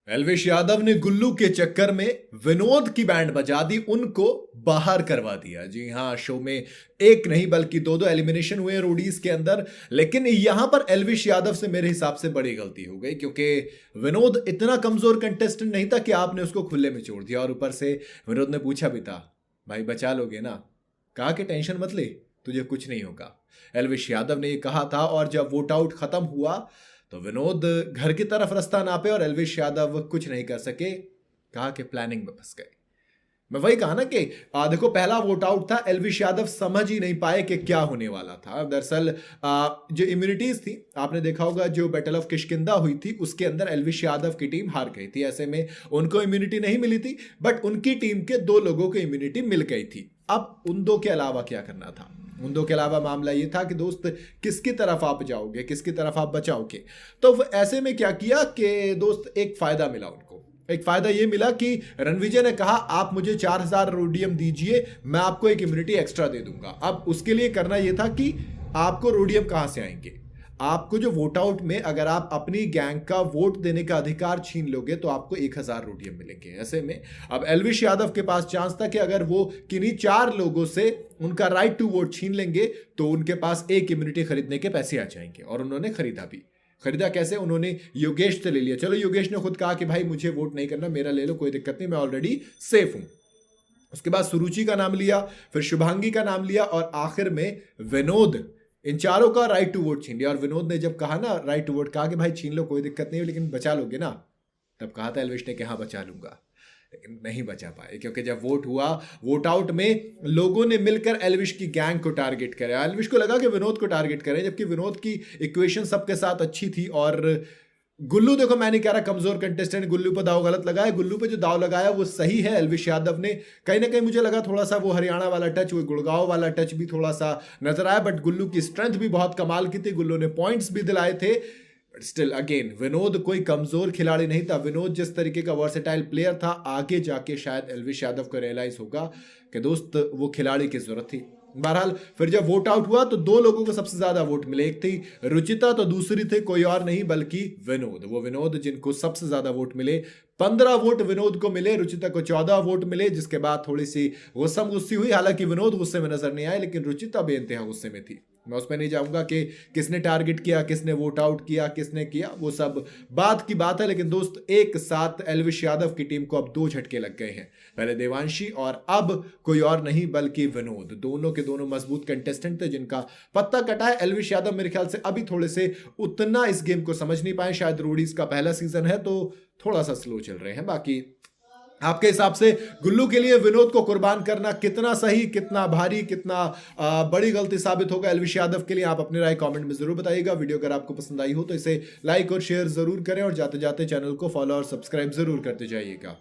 एल्विश यादव ने गुल्लू के चक्कर में विनोद की बैंड बजा दी, उनको बाहर करवा दिया। जी हां, शो में एक नहीं बल्कि दो दो एलिमिनेशन हुए रोडीज के अंदर। लेकिन यहां पर एल्विश यादव से मेरे हिसाब से बड़ी गलती हो गई, क्योंकि विनोद इतना कमजोर कंटेस्टेंट नहीं था कि आपने उसको खुले में छोड़ दिया। और ऊपर से विनोद ने पूछा भी था, भाई बचा लोगे ना? कहा कि टेंशन मत ले, तुझे कुछ नहीं होगा। एल्विश यादव ने ये कहा था। और जब वोट आउट खत्म हुआ तो विनोद घर की तरफ रास्ता नापे और एल्विश यादव कुछ नहीं कर सके। कहा कि प्लानिंग में फंस गए। मैं वही कहा ना कि देखो, पहला वोट आउट था, एल्विश यादव समझ ही नहीं पाए कि क्या होने वाला था। दरअसल जो इम्यूनिटीज थी, आपने देखा होगा जो बैटल ऑफ किष्किंधा हुई थी उसके अंदर एल्विश यादव की टीम हार गई थी। ऐसे में उनको इम्यूनिटी नहीं मिली थी, बट उनकी टीम के दो लोगों को इम्यूनिटी मिल गई थी। अब उन दो के अलावा क्या करना था? उन दो के अलावा मामला ये था कि दोस्त किसकी तरफ आप जाओगे, किसकी तरफ आप बचाओगे। तो ऐसे में क्या किया कि दोस्त एक फायदा मिला उनको। एक फायदा ये मिला कि रणविजय ने कहा, आप मुझे 4000 रोडियम दीजिए, मैं आपको एक इम्यूनिटी एक्स्ट्रा दे दूंगा। अब उसके लिए करना यह था कि आपको रोडियम कहां से आएंगे। आपको जो वोट आउट में अगर आप अपनी गैंग का वोट देने का अधिकार छीन लोगे तो आपको 1000 रोडियम मिलेंगे। ऐसे में अब एल्विश यादव के पास चांस था कि अगर वो किन्हीं 4 लोगों से उनका राइट टू वोट छीन लेंगे तो उनके पास एक इम्यूनिटी खरीदने के पैसे आ जाएंगे। और उन्होंने खरीदा भी। खरीदा कैसे? उन्होंने योगेश से ले लिया। चलो, योगेश ने खुद कहा कि भाई मुझे वोट नहीं करना, मेरा ले लो, कोई दिक्कत नहीं, मैं ऑलरेडी सेफ हूं। उसके बाद सुरुचि का नाम लिया, फिर शुभांगी का नाम लिया और आखिर में विनोद। इन चारों का राइट टू वोट छीन लिया। और विनोद ने जब कहा ना राइट टू वोट, कहा कि भाई छीन लो, कोई दिक्कत नहीं है, लेकिन बचा लोगे ना? तब कहा था एल्विश ने कि हाँ बचा लूंगा। लेकिन नहीं बचा पाए, क्योंकि जब वोट हुआ, वोट आउट में लोगों ने मिलकर एल्विश की गैंग को टारगेट करा। एल्विश को लगा कि विनोद को टारगेट करें, जबकि विनोद की इक्वेशन सबके साथ अच्छी थी। और गुल्लू, देखो मैं नहीं कह रहा कमजोर कंटेस्टेंट, गुल्लू पर दाव गलत लगाया। गुल्लू पे जो दाव लगाया वो सही है। एल्विश यादव ने कहीं ना कहीं मुझे लगा थोड़ा सा वो हरियाणा वाला टच, वो गुड़गांव वाला टच भी थोड़ा सा नजर आया। बट गुल्लू की स्ट्रेंथ भी बहुत कमाल की थी, गुल्लू ने पॉइंट्स भी दिलाए थे। स्टिल अगेन, विनोद कोई कमजोर खिलाड़ी नहीं था। विनोद जिस तरीके का वर्सेटाइल प्लेयर था, आगे जाके शायद एल्विश यादव को रियलाइज होगा कि दोस्त वो खिलाड़ी की जरूरत थी। बहरहाल फिर जब वोट आउट हुआ तो दो लोगों को सबसे ज्यादा वोट मिले। एक थी रुचिता, तो दूसरी थे कोई और नहीं बल्कि विनोद। वो विनोद जिनको सबसे ज्यादा वोट मिले। 15 वोट विनोद को मिले, रुचिता को 14 वोट मिले, जिसके बाद थोड़ी सी गुस्सम गुस्सी हुई। हालांकि विनोद गुस्से में नजर नहीं आए, लेकिन रुचिता बेइंतहा गुस्से में थी। मैं उसमें नहीं जाऊंगा कि किसने टारगेट किया, किसने वोट आउट किया, किसने किया, वो सब बात की बात है। लेकिन दोस्त, एक साथ एल्विश यादव की टीम को अब 2 झटके लग गए हैं। पहले देवांशी और अब कोई और नहीं बल्कि विनोद। दोनों के दोनों मजबूत कंटेस्टेंट थे जिनका पत्ता कटा है। एल्विश यादव मेरे ख्याल से अभी थोड़े से उतना इस गेम को समझ नहीं पाए। शायद रोडीज का पहला सीजन है तो थोड़ा सा स्लो चल रहे हैं। बाकी आपके हिसाब से गुल्लू के लिए विनोद को कुर्बान करना कितना सही, कितना भारी, कितना बड़ी गलती साबित होगा एल्विश यादव के लिए? आप अपनी राय कमेंट में जरूर बताइएगा। वीडियो अगर आपको पसंद आई हो तो इसे लाइक और शेयर जरूर करें और जाते जाते चैनल को फॉलो और सब्सक्राइब जरूर करते जाइएगा।